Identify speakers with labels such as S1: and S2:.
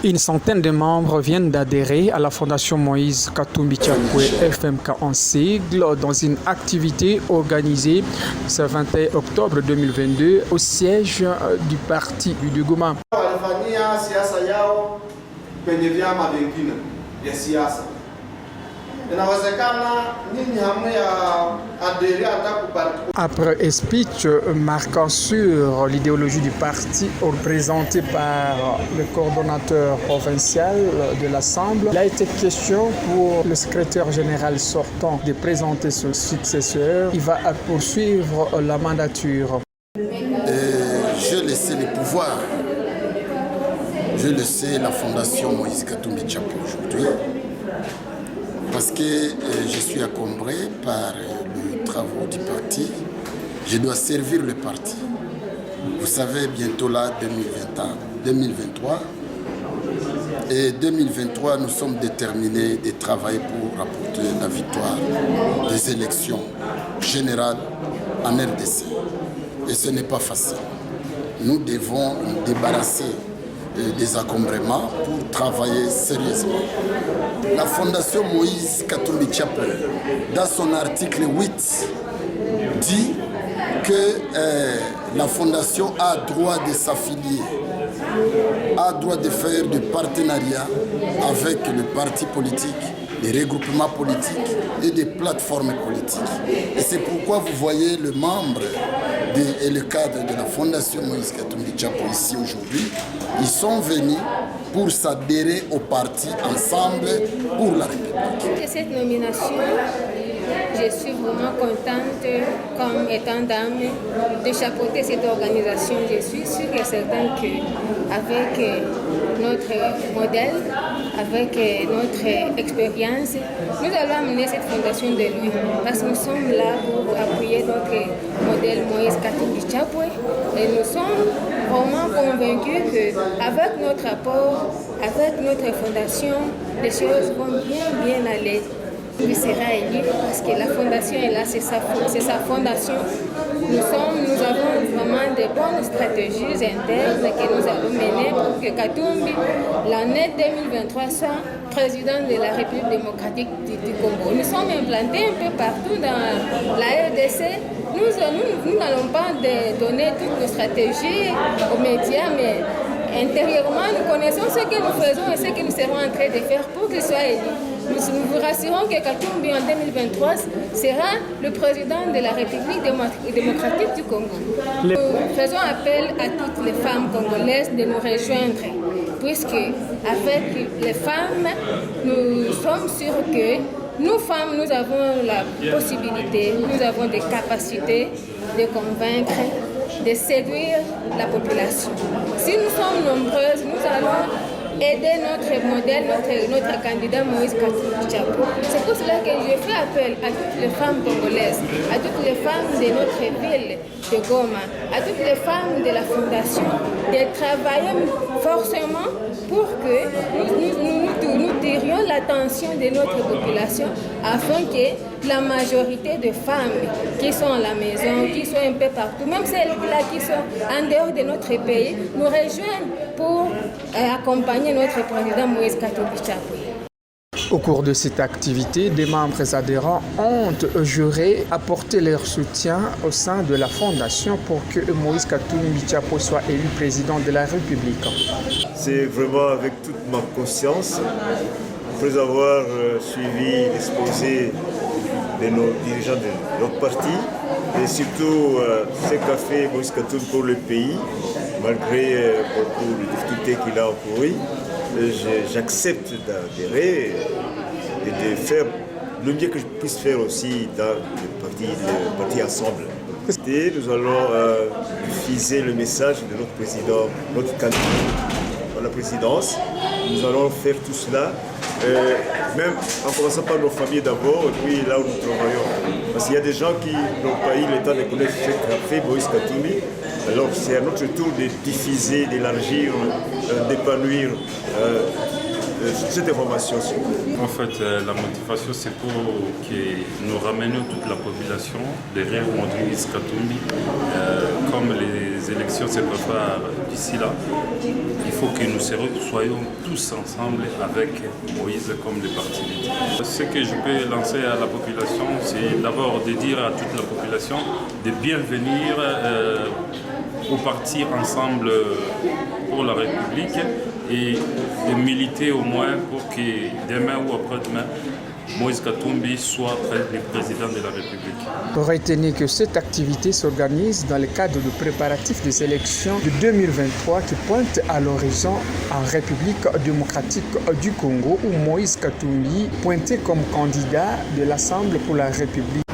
S1: Une centaine de membres viennent d'adhérer à la Fondation Moïse Katumbi Chapwe FMK en sigle dans une activité organisée ce 21 octobre 2022 au siège du parti du Goma. Après un speech marquant sur l'idéologie du parti représenté par le coordonnateur provincial de l'Assemblée, il a été question pour le secrétaire général sortant de présenter son successeur. Il va poursuivre la mandature.
S2: Je laissais le pouvoir. Je laissais la Fondation Moïse Katumbi Chapwe aujourd'hui. Parce que je suis encombré par les travaux du parti, je dois servir le parti. Vous savez, bientôt là, 2023. Et 2023, nous sommes déterminés de travailler pour rapporter la victoire des élections générales en RDC. Et ce n'est pas facile. Nous devons nous débarrasser des encombrements pour travailler sérieusement. La Fondation Moïse Katumbi Chapwe, dans son article 8, dit que la Fondation a droit de s'affilier, a droit de faire des partenariats avec le parti politique, des regroupements politiques et des plateformes politiques. Et c'est pourquoi vous voyez le membre et le cadre de la Fondation Moïse Katumbi Chapwe ici aujourd'hui. Ils sont venus pour s'adhérer au parti Ensemble pour la République.
S3: Cette nomination, je suis vraiment contente, comme étant dame, de chapeauter cette organisation. Je suis sûre et certaine qu'avec notre modèle, avec notre expérience, nous allons amener cette fondation de lui. Parce que nous sommes là pour appuyer notre modèle Moïse Katumbi Chapwe. Et nous sommes vraiment convaincus qu'avec notre apport, avec notre fondation, les choses vont bien aller. Il sera élu parce que la fondation est là, c'est sa fondation. Nous avons vraiment de bonnes stratégies internes que nous allons mener pour que Katumbi, l'année 2023, soit président de la République démocratique du Congo. Nous sommes implantés un peu partout dans la RDC. Nous n'allons pas donner toutes nos stratégies aux médias, mais intérieurement, nous connaissons ce que nous faisons et ce que nous serons en train de faire pour qu'il soit élu. Nous vous rassurons que Katumbi en 2023 sera le président de la République démocratique du Congo. Nous faisons appel à toutes les femmes congolaises de nous rejoindre, puisque avec les femmes, nous sommes sûrs que nous femmes, nous avons la possibilité, nous avons des capacités de convaincre, de séduire la population. Si nous sommes nombreuses, nous allons aider notre modèle, notre candidat Moïse Katumbi Chapwe. C'est pour cela que je fais appel à toutes les femmes congolaises, à toutes les femmes de notre ville de Goma, à toutes les femmes de la Fondation, de travailler forcément pour que nous tirions l'attention de notre population afin que la majorité de femmes qui sont à la maison, qui sont un peu partout, même celles-là qui sont en dehors de notre pays, nous rejoignent pour accompagner notre président Moïse Katumbi Chapwe.
S1: Au cours de cette activité, des membres adhérents ont juré apporter leur soutien au sein de la Fondation pour que Moïse Katumbi Chapwe soit élu président de la République.
S4: C'est vraiment avec toute ma conscience, après avoir suivi l'exposé de nos dirigeants de notre parti, et surtout ce qu'a fait Moïse Katumbi pour le pays, malgré beaucoup de difficultés qu'il a encourues. J'accepte d'adhérer et de faire le mieux que je puisse faire aussi dans le parti Ensemble. Nous allons diffuser le message de notre président, notre candidat à la présidence. Nous allons faire tout cela, même en commençant par nos familles d'abord, et puis là où nous travaillons. Parce qu'il y a des gens qui n'ont pas eu le temps de connaître ce qu'a fait Moïse Katumbi. Alors c'est à notre tour de diffuser, d'élargir, d'épanouir cette information.
S5: En fait, la motivation, c'est pour que nous ramenions toute la population derrière Moïse Katumbi. Comme les élections se préparent d'ici là, il faut que nous soyons tous ensemble avec Moïse comme le parti. Ce que je peux lancer à la population, c'est d'abord de dire à toute la population de bien venir au parti ensemble pour la République et de militer au moins pour que demain ou après-demain, Moïse Katumbi soit le président de la République.
S1: Retenez que cette activité s'organise dans le cadre du préparatif des élections de 2023 qui pointent à l'horizon en République démocratique du Congo où Moïse Katumbi pointé comme candidat de l'Assemblée pour la République.